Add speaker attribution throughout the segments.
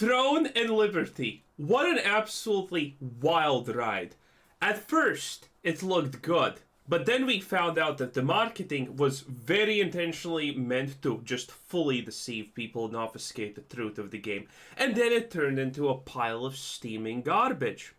Speaker 1: Throne and Liberty. What an absolutely wild ride. At first, it looked good, but then we found out that the marketing was very intentionally meant to just fully deceive people and obfuscate the truth of the game. And then it turned into a pile of steaming garbage.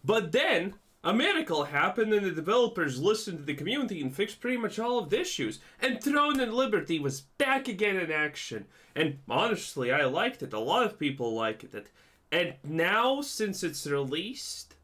Speaker 1: But then, a miracle happened and the developers listened to the community and fixed pretty much all of the issues. And Throne and Liberty was back again in action. And honestly, I liked it. A lot of people liked it. And now, since it's released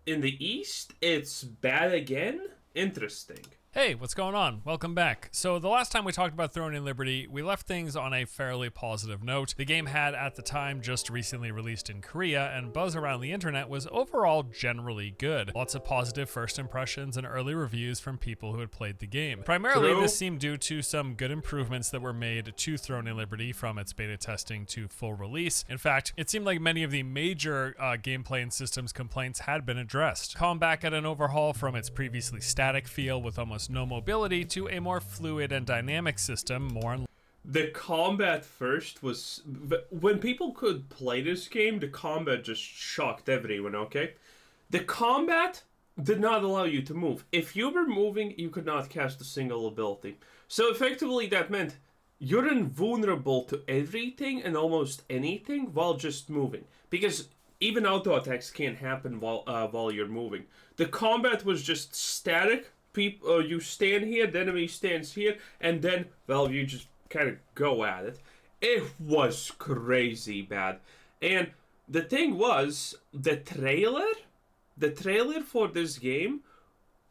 Speaker 1: in the East, it's bad again? Interesting.
Speaker 2: Hey, what's going on? Welcome back. So the last time we talked about Throne and Liberty, we left things on a fairly positive note. The game had, at the time, just recently released in Korea, and buzz around the internet was overall generally good. Lots of positive first impressions and early reviews from people who had played the game. Primarily, this seemed due to some good improvements that were made to Throne and Liberty from its beta testing to full release. In fact, it seemed like many of the major gameplay and systems complaints had been addressed. Combat got an overhaul from its previously static feel with almost no mobility to a more fluid and dynamic system,
Speaker 1: The combat first was... When people could play this game, the combat just shocked everyone, okay? The combat did not allow you to move. If you were moving, you could not cast a single ability. So effectively that meant you're invulnerable to everything and almost anything while just moving. Because even auto attacks can't happen while you're moving. The combat was just static. You stand here, the enemy stands here, and then, well, you just kind of go at it. It was crazy bad. And the thing was, the trailer for this game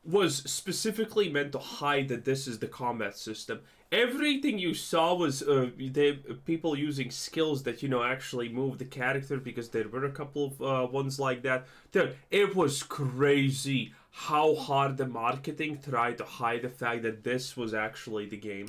Speaker 1: was specifically meant to hide that this is the combat system. Everything you saw was people using skills that, actually move the character, because there were a couple of ones like that. Dude, it was crazy how hard the marketing tried to hide the fact that this was actually the game.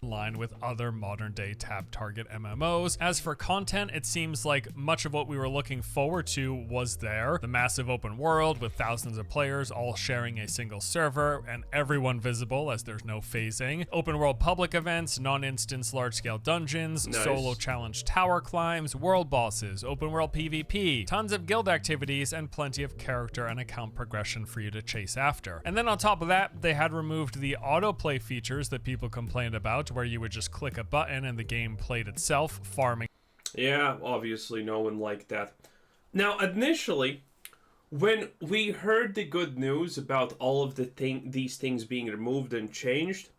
Speaker 2: line with other modern day tap target MMOs. As for content, it seems like much of what we were looking forward to was there. The massive open world with thousands of players all sharing a single server and everyone visible as there's no phasing. Open world public events, non-instance large-scale dungeons, solo challenge tower climbs, world bosses, open world PvP, tons of guild activities, and plenty of character and account progression for you to chase after. And then on top of that, they had removed the autoplay features that people complained about, where you would just click a button and the game played itself, farming.
Speaker 1: Yeah, obviously no one liked that. Now, initially, when we heard the good news about all of these things being removed and changed,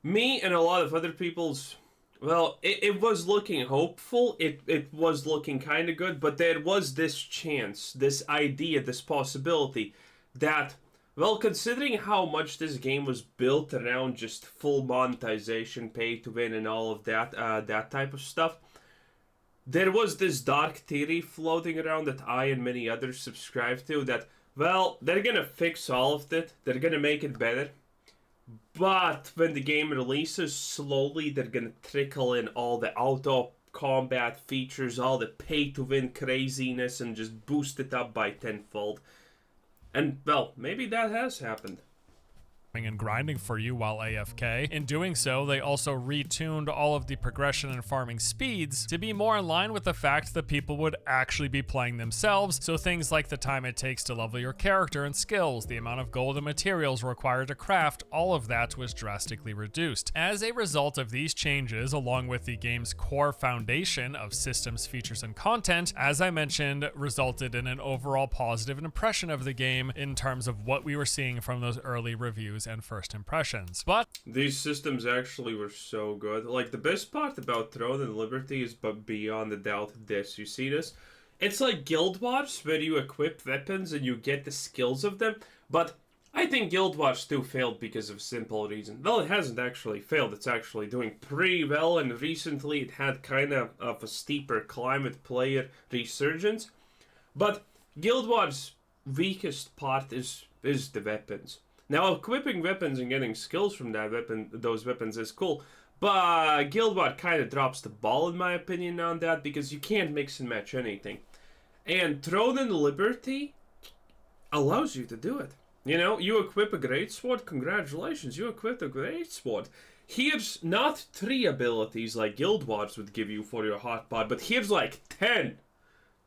Speaker 1: me and a lot of other people's, well, it was looking hopeful, it was looking kind of good, but there was this chance, this idea, this possibility that, well, considering how much this game was built around just full monetization, pay to win, and all of that, that type of stuff, there was this dark theory floating around that I and many others subscribe to that, well, they're gonna fix all of it, they're gonna make it better, but when the game releases, slowly they're gonna trickle in all the auto combat features, all the pay to win craziness, and just boost it up by tenfold. And, well, maybe that has happened.
Speaker 2: And grinding for you while AFK. In doing so, they also retuned all of the progression and farming speeds to be more in line with the fact that people would actually be playing themselves, so things like the time it takes to level your character and skills, the amount of gold and materials required to craft, all of that was drastically reduced. As a result of these changes, along with the game's core foundation of systems, features, and content, as I mentioned, resulted in an overall positive impression of the game in terms of what we were seeing from those early reviews and first impressions. But
Speaker 1: these systems actually were so good. Like, the best part about Throne and Liberty is, but beyond a doubt, this. You see this? It's like Guild Wars, where you equip weapons and you get the skills of them, but I think Guild Wars 2 failed because of a simple reason. Well, it hasn't actually failed, it's actually doing pretty well, and recently it had kind of a steeper climate player resurgence. But Guild Wars' weakest part is the weapons. Now, equipping weapons and getting skills from those weapons is cool, but Guild Wars kind of drops the ball in my opinion on that, because you can't mix and match anything. And Throne and Liberty allows you to do it. You know, you equip a greatsword, congratulations, you equipped a greatsword. here's not 3 abilities like Guild Wars would give you for your hotbar, but here's like 10.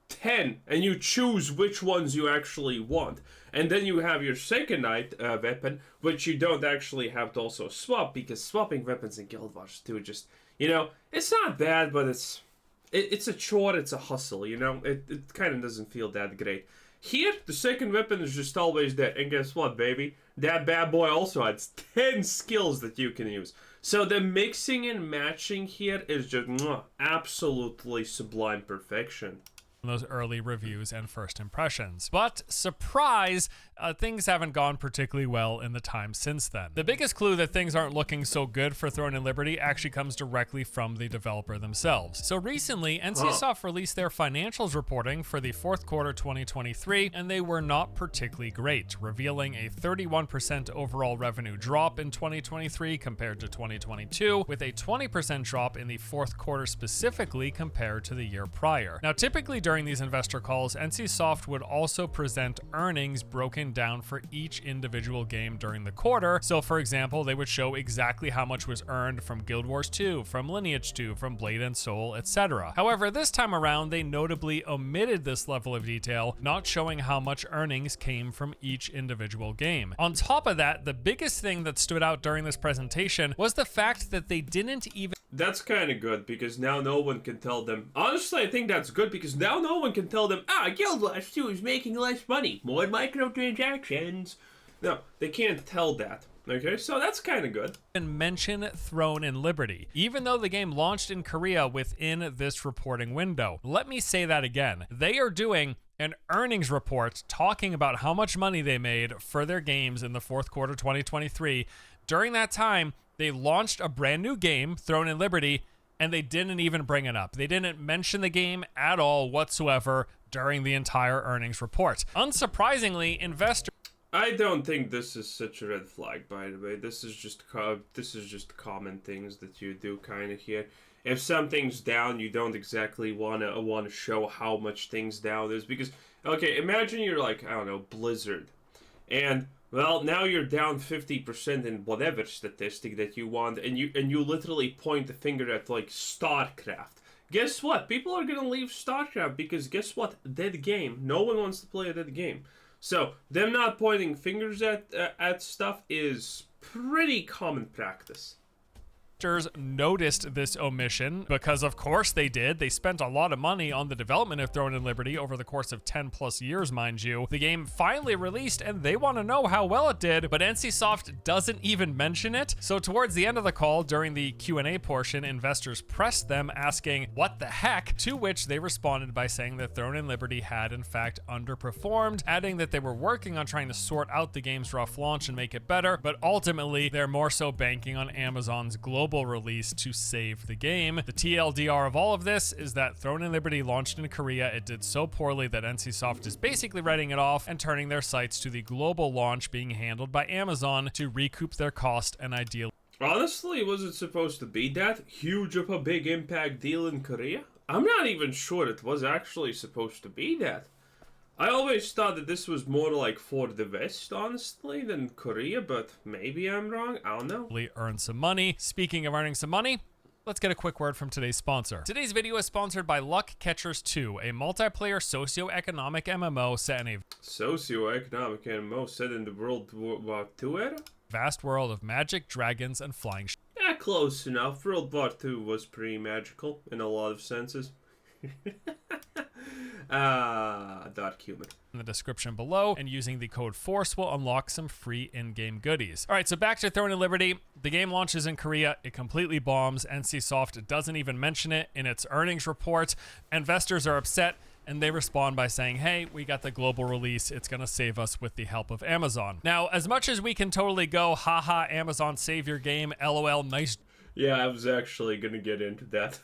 Speaker 1: 10, and you choose which ones you actually want. And then you have your second weapon, which you don't actually have to also swap, because swapping weapons in Guild Wars 2 just, it's not bad, but it's a chore, it's a hustle, It kind of doesn't feel that great. Here, the second weapon is just always there, and guess what, baby? That bad boy also has 10 skills that you can use. So the mixing and matching here is just absolutely sublime perfection.
Speaker 2: Those early reviews and first impressions. But surprise, things haven't gone particularly well in the time since then. The biggest clue that things aren't looking so good for Throne and Liberty actually comes directly from the developer themselves. So recently, NCSoft released their financials reporting for the fourth quarter 2023, and they were not particularly great, revealing a 31% overall revenue drop in 2023 compared to 2022, with a 20% drop in the fourth quarter specifically compared to the year prior. Now, typically during these investor calls, NCSoft would also present earnings broken down for each individual game during the quarter. So for example, they would show exactly how much was earned from Guild Wars 2, from Lineage 2, from Blade and Soul, etc. However, this time around, they notably omitted this level of detail, not showing how much earnings came from each individual game. On top of that, the biggest thing that stood out during this presentation was the fact that they didn't even...
Speaker 1: That's kind of good, because now no one can tell them. Honestly, I think that's good, because now no one can tell them, Guild Wars 2 is making less money, more microtransactions. No, they can't tell that. Okay, so that's kind of good.
Speaker 2: And mention Throne and Liberty, even though the game launched in Korea within this reporting window. Let me say that again. They are doing an earnings report talking about how much money they made for their games in the fourth quarter 2023. During that time, they launched a brand new game, Throne and Liberty, and they didn't even bring it up. They didn't mention the game at all whatsoever during the entire earnings report. Unsurprisingly, investors...
Speaker 1: I don't think this is such a red flag, by the way. This is just common things that you do kind of here. If something's down, you don't exactly wanna show how much things down is, because okay, imagine you're like, I don't know, Blizzard, and well, now you're down 50% in whatever statistic that you want, and you literally point the finger at like StarCraft. Guess what? People are gonna leave StarCraft because guess what? Dead game. No one wants to play a dead game. So them not pointing fingers at stuff is pretty common practice.
Speaker 2: Noticed this omission because of course they did. They spent a lot of money on the development of Throne and Liberty over the course of 10 plus years, mind you. The game finally released and they want to know how well it did, but NCSoft doesn't even mention it. So towards the end of the call, during the Q&A portion, investors pressed them asking what the heck, to which they responded by saying that Throne and Liberty had in fact underperformed, adding that they were working on trying to sort out the game's rough launch and make it better, but ultimately they're more so banking on Amazon's global release to save the game. The TLDR of all of this is that Throne and Liberty launched in Korea. It did so poorly that NCSoft is basically writing it off and turning their sights to the global launch being handled by Amazon to recoup their cost and ideally.
Speaker 1: Honestly, was it supposed to be that huge of a big impact deal in Korea? I'm not even sure it was actually supposed to be that. I always thought that this was more like for the West, honestly, than Korea, but maybe I'm wrong. I don't know.
Speaker 2: Earn some money. Speaking of earning some money, let's get a quick word from today's sponsor. Today's video is sponsored by Luck Catchers 2, a multiplayer socioeconomic MMO set in a
Speaker 1: socioeconomic MMO set in the World War II era?
Speaker 2: Vast world of magic, dragons, and flying
Speaker 1: yeah, close enough. World War II was pretty magical in a lot of senses. Dark humor.
Speaker 2: In the description below, and using the code FORCE will unlock some free in-game goodies. All right, so back to Throne and Liberty. The game launches in Korea. It completely bombs. NCSoft doesn't even mention it in its earnings report. Investors are upset, and they respond by saying, hey, we got the global release. It's going to save us with the help of Amazon. Now, as much as we can totally go, haha, Amazon save your game, LOL, nice.
Speaker 1: Yeah, I was actually going to get into that.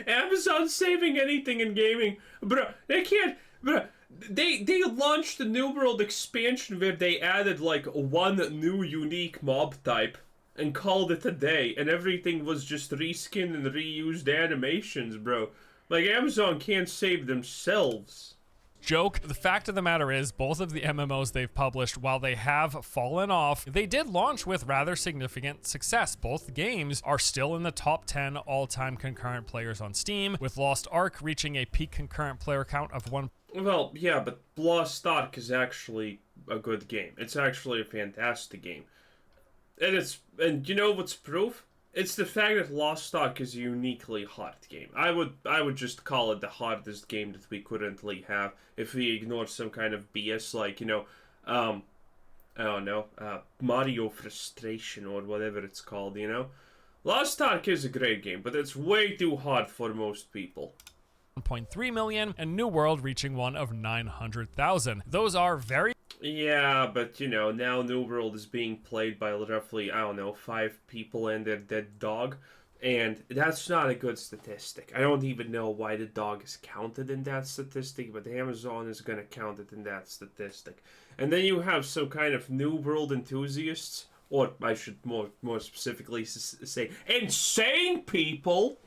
Speaker 1: Amazon saving anything in gaming. Bro, they can't... Bro, they launched the New World expansion where they added like one new unique mob type and called it a day, and everything was just reskinned and reused animations, bro. Like, Amazon can't save themselves.
Speaker 2: joke. The fact of the matter is, both of the MMOs they've published, while they have fallen off, they did launch with rather significant success. Both games are still in the top 10 all-time concurrent players on Steam, with Lost Ark reaching a peak concurrent player count of 1.
Speaker 1: Well, yeah, but Lost Ark is actually a good game. It's actually a fantastic game. And you know what's proof? It's the fact that Lost Ark is a uniquely hard game. I would just call it the hardest game that we currently have if we ignore some kind of BS like, I don't know, Mario Frustration or whatever it's called, Lost Ark is a great game, but it's way too hard for most people.
Speaker 2: 1.3 million, and New World reaching one of 900,000. Those are very...
Speaker 1: Yeah, but now New World is being played by roughly, 5 people and their dead dog, and that's not a good statistic. I don't even know why the dog is counted in that statistic, but Amazon is going to count it in that statistic. And then you have some kind of New World enthusiasts, or I should more specifically say insane people,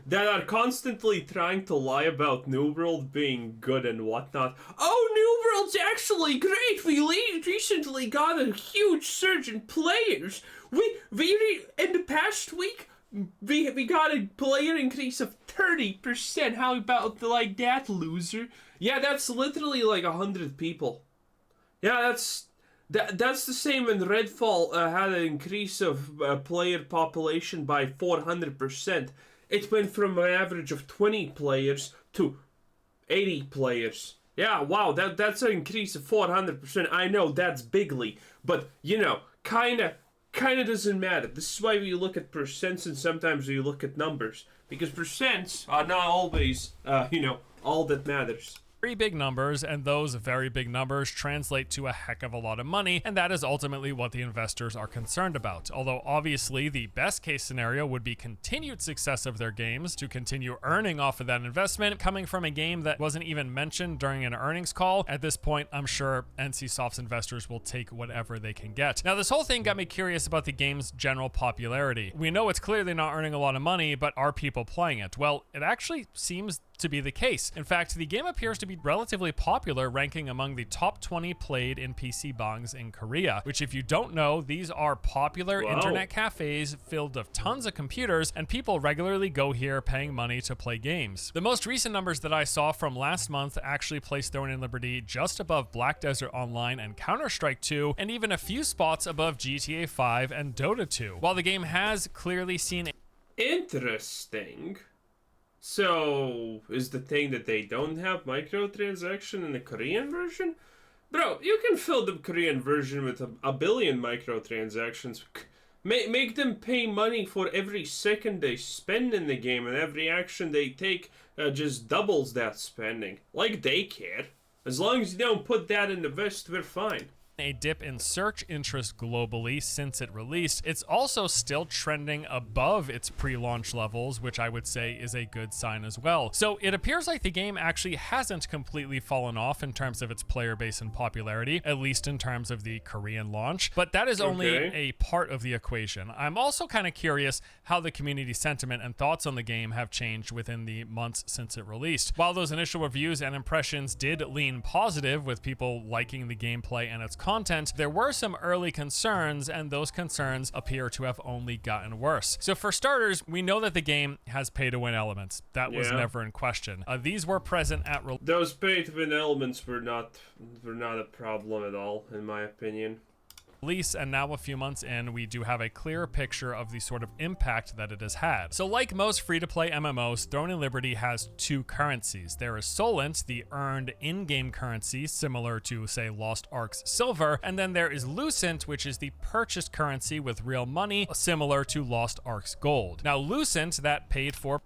Speaker 1: that are constantly trying to lie about New World being good and whatnot. Oh, New World's actually great. We recently got a huge surge in players. We in the past week, we got a player increase of 30%. How about that, loser? Yeah, that's literally like 100 people. Yeah, that's the same when Redfall had an increase of player population by 400%. It went from an average of 20 players to 80 players. Yeah, wow, that's an increase of 400%. I know, that's bigly, but, kinda doesn't matter. This is why we look at percents and sometimes we look at numbers. Because percents are not always, all that matters.
Speaker 2: Very big numbers, and those very big numbers translate to a heck of a lot of money, and that is ultimately what the investors are concerned about. Although obviously the best case scenario would be continued success of their games to continue earning off of that investment coming from a game that wasn't even mentioned during an earnings call. At this point, I'm sure NCSoft's investors will take whatever they can get. Now, this whole thing got me curious about the game's general popularity. We know it's clearly not earning a lot of money, but are people playing it? Well, it actually seems to be the case. In fact, the game appears to be relatively popular, ranking among the top 20 played in PC bangs in Korea, which if you don't know, these are popular internet cafes filled with tons of computers, and people regularly go here paying money to play games. The most recent numbers that I saw from last month actually placed Throne and Liberty just above Black Desert Online and Counter-Strike 2, and even a few spots above GTA 5 and Dota 2. While the game has clearly seen...
Speaker 1: Interesting. So, is the thing that they don't have microtransaction in the Korean version? Bro, you can fill the Korean version with a billion microtransactions. Make them pay money for every second they spend in the game, and every action they take just doubles that spending. Like they care. As long as you don't put that in the vest, we're fine.
Speaker 2: A dip in search interest globally since it released. It's also still trending above its pre-launch levels, which I would say is a good sign as well. So it appears like the game actually hasn't completely fallen off in terms of its player base and popularity, at least in terms of the Korean launch, but that is only a part of the equation. I'm also kind of curious how the community sentiment and thoughts on the game have changed within the months since it released. While those initial reviews and impressions did lean positive, with people liking the gameplay and its content, there were some early concerns, and those concerns appear to have only gotten worse. So for starters, we know that the game has pay-to-win elements. That was never in question. These were present at
Speaker 1: those pay-to-win elements were not a problem at all, in my opinion.
Speaker 2: Release, and now a few months in, we do have a clearer picture of the sort of impact that it has had. So like most free-to-play MMOs, Throne and Liberty has two currencies. There is Solent, the earned in-game currency, similar to, say, Lost Ark's silver, and then there is Lucent, which is the purchased currency with real money, similar to Lost Ark's gold. Now, Lucent, that paid for...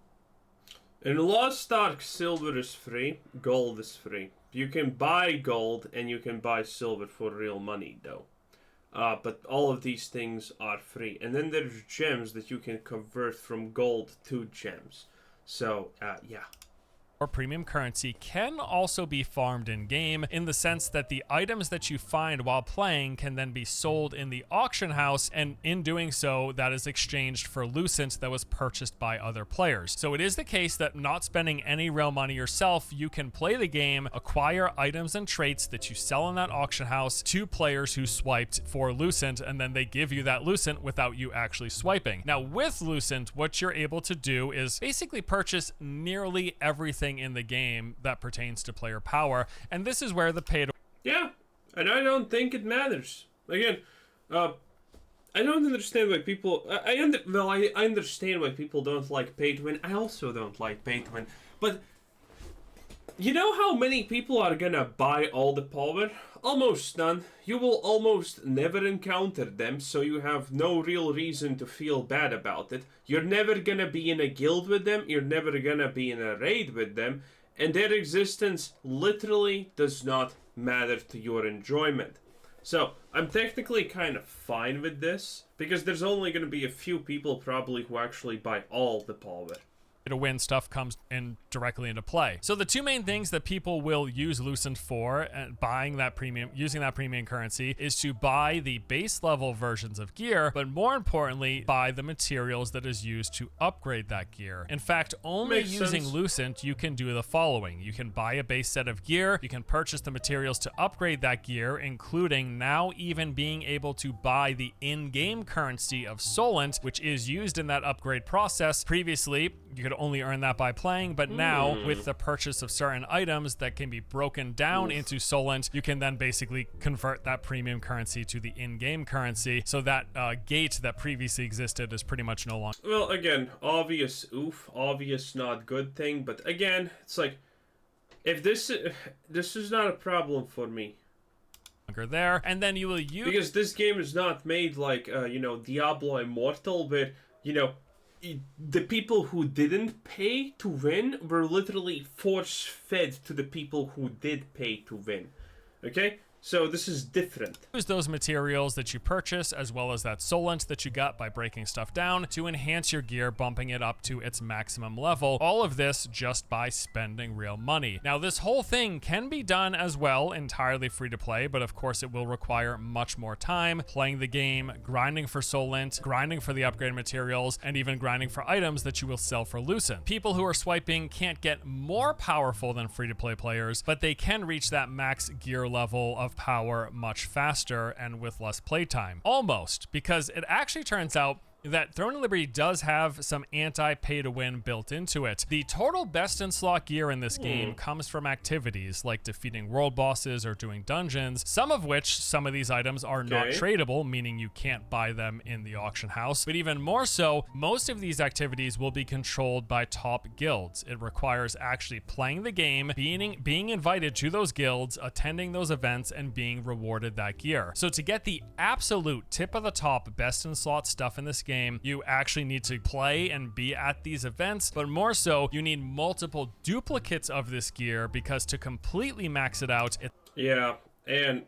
Speaker 1: In Lost Ark, silver is free, gold is free. You can buy gold, and you can buy silver for real money, though. But all of these things are free. And then there's gems that you can convert from gold to gems. So, yeah.
Speaker 2: or premium currency can also be farmed in game, in the sense that the items that you find while playing can then be sold in the auction house, and in doing so that is exchanged for lucent that was purchased by other players. So it is the case that not spending any real money yourself, you can play the game, acquire items and traits that you sell in that auction house to players who swiped for lucent, and then they give you that lucent without you actually swiping. Now with lucent, what you're able to do is basically purchase nearly everything in the game that pertains to player power, and this is where the pay to
Speaker 1: Yeah, and I don't think it matters. Again, I don't understand why people. I understand why people don't like pay to win. I also don't like pay to win. But you know how many people are gonna buy all the power? Almost none. You will almost never encounter them, so you have no real reason to feel bad about it. You're never gonna be in a guild with them, you're never gonna be in a raid with them, and their existence literally does not matter to your enjoyment. So, I'm technically kind of fine with this, because there's only gonna be a few people probably who actually buy all the power
Speaker 2: to win stuff comes in directly into play. So the two main things that people will use lucent for, using that premium currency, is to buy the base level versions of gear, but more importantly, buy the materials that is used to upgrade that gear. In fact, only
Speaker 1: Makes
Speaker 2: using
Speaker 1: sense.
Speaker 2: lucent, you can do the following. You can buy a base set of gear, you can purchase the materials to upgrade that gear, including now even being able to buy the in-game currency of Solent, which is used in that upgrade process. Previously, you could only earn that by playing, but now with the purchase of certain items that can be broken down into Solent, you can then basically convert that premium currency to the in-game currency, so that gate that previously existed is pretty much no longer.
Speaker 1: Well, again, obvious not good thing, but again, it's like, if this is not a problem for me.
Speaker 2: There, and then you will use,
Speaker 1: Because this game is not made like, Diablo Immortal, where, the people who didn't pay to win were literally force-fed to the people who did pay to win. Okay? So this is different.
Speaker 2: use those materials that you purchase, as well as that Solent that you got by breaking stuff down, to enhance your gear, bumping it up to its maximum level. All of this just by spending real money. Now, this whole thing can be done as well, entirely free to play, but of course it will require much more time playing the game, grinding for Solent, grinding for the upgrade materials, and even grinding for items that you will sell for lucent. People who are swiping can't get more powerful than free to play players, but they can reach that max gear level of power much faster and with less playtime. Almost, because it actually turns out that Throne and Liberty does have some anti-pay-to-win built into it. The total best-in-slot gear in this game comes from activities like defeating world bosses or doing dungeons, some of these items are not tradable, meaning you can't buy them in the auction house. But even more so, most of these activities will be controlled by top guilds. It requires actually playing the game, being invited to those guilds, attending those events, and being rewarded that gear. So to get the absolute tip of the top best-in-slot stuff in this game, you actually need to play and be at these events, but more so, you need multiple duplicates of this gear, because to completely max it out,
Speaker 1: Yeah, and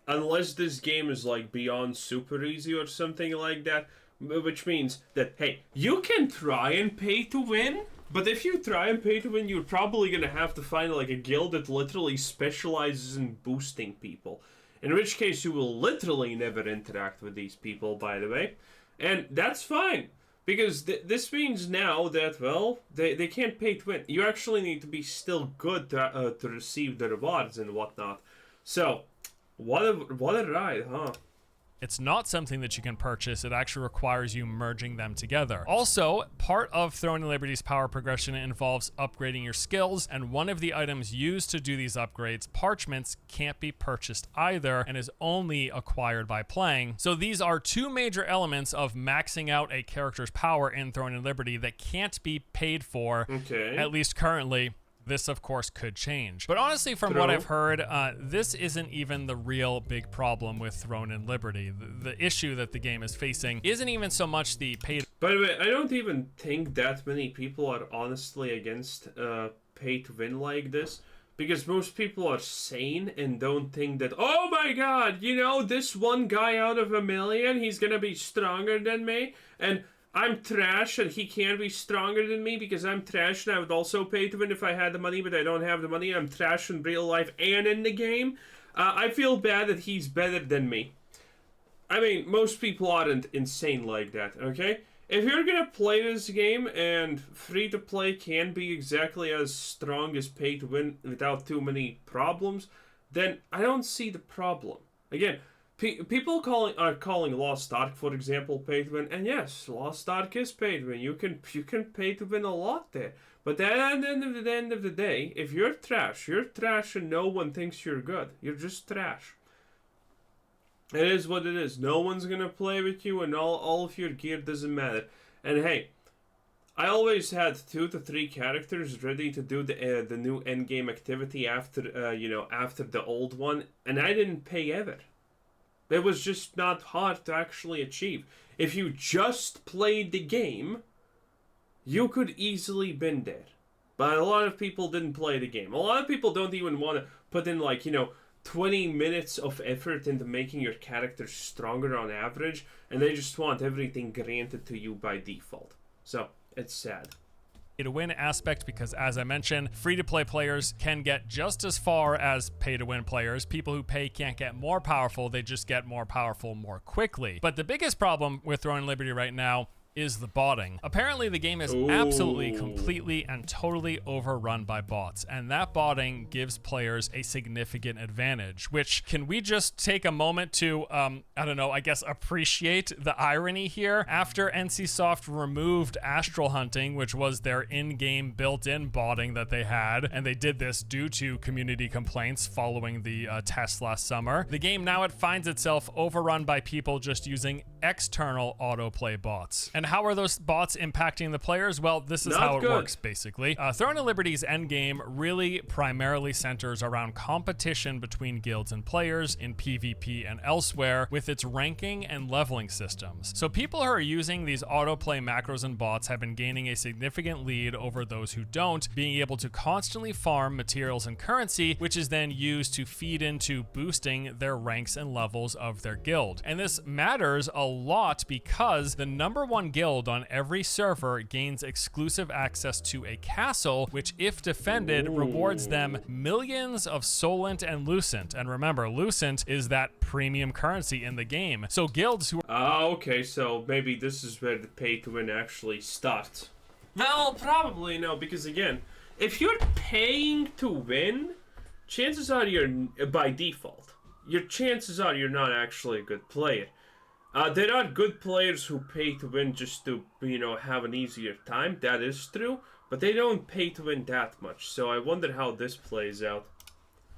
Speaker 1: unless this game is like beyond super easy or something like that, which means that, hey, you can try and pay to win, but if you try and pay to win, you're probably gonna have to find like a guild that literally specializes in boosting people. In which case, you will literally never interact with these people, by the way. And that's fine, because this means now that, well, they can't pay to win. You actually need to be still good to receive the rewards and whatnot. So, what a ride, huh?
Speaker 2: it's not something that you can purchase. It actually requires you merging them together. Also, part of Throne and Liberty's power progression involves upgrading your skills, and one of the items used to do these upgrades, parchments, can't be purchased either and is only acquired by playing. So these are two major elements of maxing out a character's power in Throne and Liberty that can't be paid for, at least currently. This, of course, could change. But honestly, from what I've heard, this isn't even the real big problem with Throne and Liberty. The issue that the game is facing isn't even so much the pay.
Speaker 1: By the way, I don't even think that many people are honestly against pay to win like this. Because most people are sane and don't think that, oh my god, you know, this one guy out of a million, he's gonna be stronger than me. And I'm trash and he can be stronger than me because I'm trash and I would also pay to win if I had the money, but I don't have the money. I'm trash in real life and in the game. I feel bad that he's better than me. I mean, most people aren't insane like that, okay? If you're gonna play this game and free to play can be exactly as strong as pay to win without too many problems, then I don't see the problem. Again, people are calling Lost Ark, for example, pay to win, and yes, Lost Ark is pay to win. You can pay to win a lot there. But then at the end of the day, if you're trash and no one thinks you're good. You're just trash. It is what it is. No one's gonna play with you, and all of your gear doesn't matter. And hey, I always had 2 to 3 characters ready to do the new endgame activity after after the old one, and I didn't pay ever. It was just not hard to actually achieve. If you just played the game, you could easily been there. But a lot of people didn't play the game. A lot of people don't even want to put in 20 minutes of effort into making your character stronger on average, and they just want everything granted to you by default. So, it's sad.
Speaker 2: To win aspect because, as I mentioned, free-to-play players can get just as far as pay-to-win players. People who pay can't get more powerful, they just get more powerful more quickly. But the biggest problem with Throwing Liberty right now is the botting. Apparently the game is absolutely, completely, and totally overrun by bots, and that botting gives players a significant advantage, which, can we just take a moment to, I guess appreciate the irony here? After NCSoft removed Astral Hunting, which was their in-game built-in botting that they had, and they did this due to community complaints following the test last summer, the game now it finds itself overrun by people just using external autoplay bots. And how are those bots impacting the players? Well, this is how it works, basically. Throwing to Liberty's endgame really primarily centers around competition between guilds and players in PvP and elsewhere with its ranking and leveling systems. So people who are using these autoplay macros and bots have been gaining a significant lead over those who don't, being able to constantly farm materials and currency, which is then used to feed into boosting their ranks and levels of their guild. And this matters a lot because the #1 guild on every server gains exclusive access to a castle, which, if defended, rewards them millions of Solent and Lucent. And remember, Lucent is that premium currency in the game. So guilds who
Speaker 1: okay, so maybe this is where the pay to win actually starts. Well, probably no, because again, if you're paying to win, chances are by default, your chances are you're not actually a good player. There are good players who pay to win just to, have an easier time. That is true. But they don't pay to win that much. So I wonder how this plays out.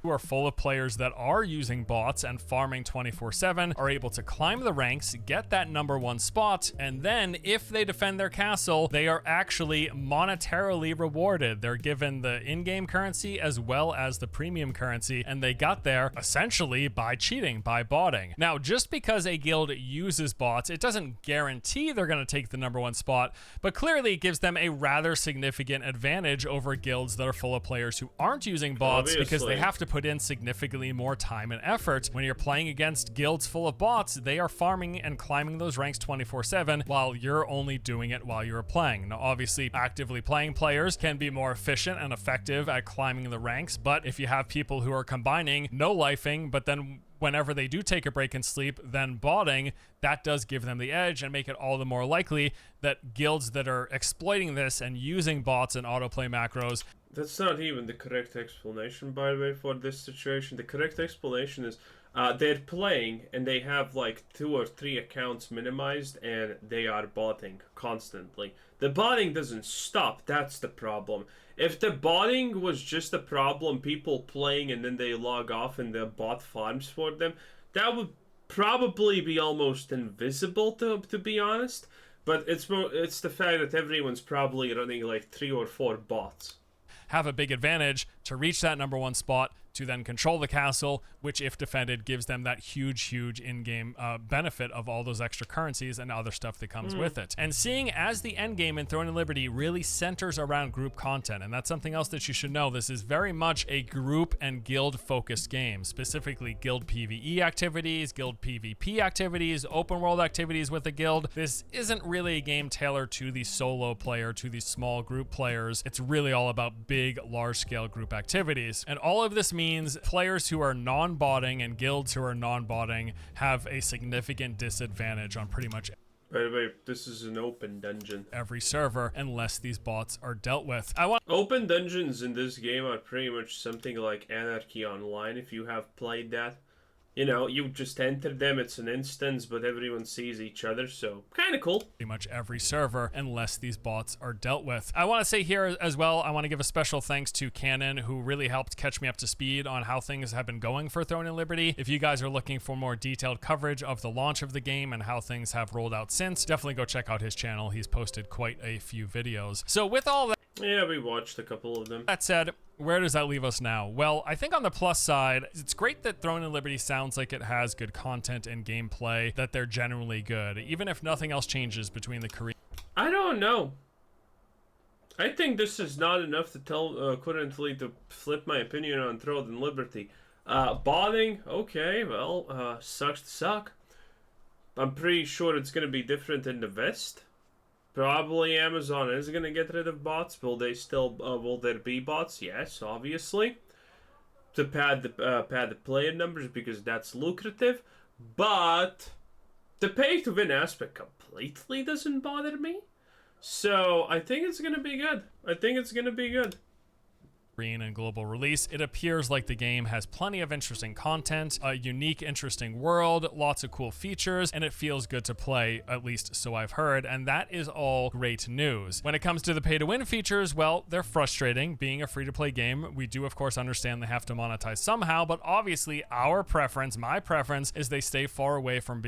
Speaker 2: who are full of players that are using bots and farming 24/7 are able to climb the ranks, get that #1 spot, and then if they defend their castle, they are actually monetarily rewarded. They're given the in-game currency as well as the premium currency, and they got there essentially by cheating, by botting. Now, just because a guild uses bots, it doesn't guarantee they're going to take the #1 spot, but clearly it gives them a rather significant advantage over guilds that are full of players who aren't using bots, because they have to put in significantly more time and effort. When you're playing against guilds full of bots, they are farming and climbing those ranks 24/7 while you're only doing it while you're playing. Now, obviously, actively playing players can be more efficient and effective at climbing the ranks, but if you have people who are combining no-lifing, but then whenever they do take a break and sleep, then botting, that does give them the edge and make it all the more likely that guilds that are exploiting this and using bots and autoplay macros.
Speaker 1: That's not even the correct explanation, by the way, for this situation. The correct explanation is they're playing and they have like 2 or 3 accounts minimized and they are botting constantly. The botting doesn't stop, that's the problem. If the botting was just a problem, people playing and then they log off and the bot farms for them, that would probably be almost invisible, to be honest. But it's the fact that everyone's probably running like 3 or 4 bots.
Speaker 2: Have a big advantage to reach that #1 spot, to then control the castle, which if defended gives them that huge in-game benefit of all those extra currencies and other stuff that comes with it. And seeing as the end game in Throne and Liberty really centers around group content, and that's something else that you should know, this is very much a group and guild focused game, specifically guild PvE activities, guild PvP activities, open world activities with the guild. This isn't really a game tailored to the solo player, to the small group players. It's really all about big, large scale group activities. And all of this means players who are non-botting and guilds who are non-botting have a significant disadvantage on pretty much
Speaker 1: By the way, this is an open dungeon.
Speaker 2: every server unless these bots are dealt with.
Speaker 1: Open dungeons in this game are pretty much something like Anarchy Online, if you have played that. You know, you just enter them, it's an instance, but everyone sees each other, so kind of cool.
Speaker 2: Pretty much every server unless these bots are dealt with. I want to say here as well, I want to give a special thanks to Canon, who really helped catch me up to speed on how things have been going for Throne and Liberty. If you guys are looking for more detailed coverage of the launch of the game and how things have rolled out since, definitely go check out his channel. He's posted quite a few videos. So with all that,
Speaker 1: yeah, we watched a couple of them.
Speaker 2: that said, where does that leave us now? Well, I think on the plus side, it's great that Throne and Liberty sounds like it has good content and gameplay, that they're generally good, even if nothing else changes between the Korean.
Speaker 1: I don't know. I think this is not enough to tell currently to flip my opinion on Throne and Liberty. Botting, okay, well, sucks to suck. I'm pretty sure it's going to be different in the West. Probably Amazon is going to get rid of bots. Will there be bots? Yes, obviously. To pad the player numbers because that's lucrative. But the pay to win aspect completely doesn't bother me. So I think it's going to be good.
Speaker 2: And global release, it appears like the game has plenty of interesting content, a unique, interesting world, lots of cool features, and it feels good to play, at least so I've heard, and that is all great news. When it comes to the pay-to-win features, well, they're frustrating. Being a free-to-play game, we do of course understand they have to monetize somehow, but obviously my preference, is they stay far away from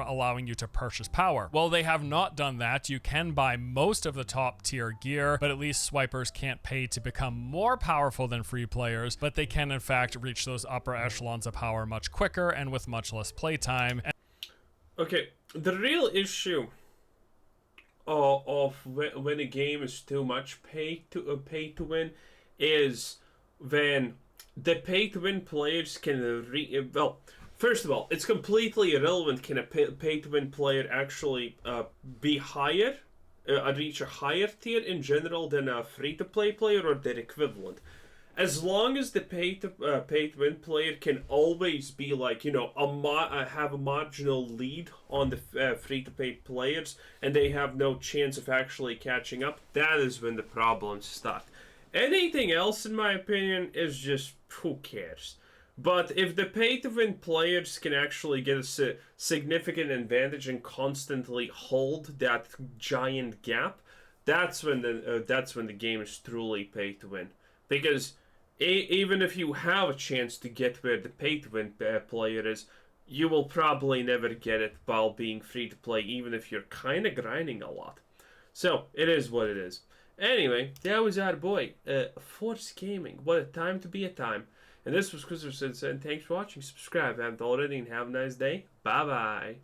Speaker 2: allowing you to purchase power. Well, they have not done that. You can buy most of the top-tier gear, but at least swipers can't pay to become more powerful than free players, but they can in fact reach those upper echelons of power much quicker and with much less playtime.
Speaker 1: Okay, the real issue of when a game is too much pay to win is when the pay to win players can well, first of all, it's completely irrelevant can a pay to win player actually be higher. Reach a higher tier in general than a free-to-play player or their equivalent. As long as the pay-to-win player can always be like, you know, have a marginal lead on the free-to-play players and they have no chance of actually catching up, that is when the problems start. Anything else, in my opinion, is just, who cares? But if the pay-to-win players can actually get a significant advantage and constantly hold that giant gap, that's when the game is truly pay-to-win. Because even if you have a chance to get where the pay-to-win player is, you will probably never get it while being free-to-play, even if you're kind of grinding a lot. So, it is what it is. Anyway, that was our boy, Force Gaming. What a time to be a time. And this was Christopher, and thanks for watching. Subscribe if you haven't already, and have a nice day. Bye-bye.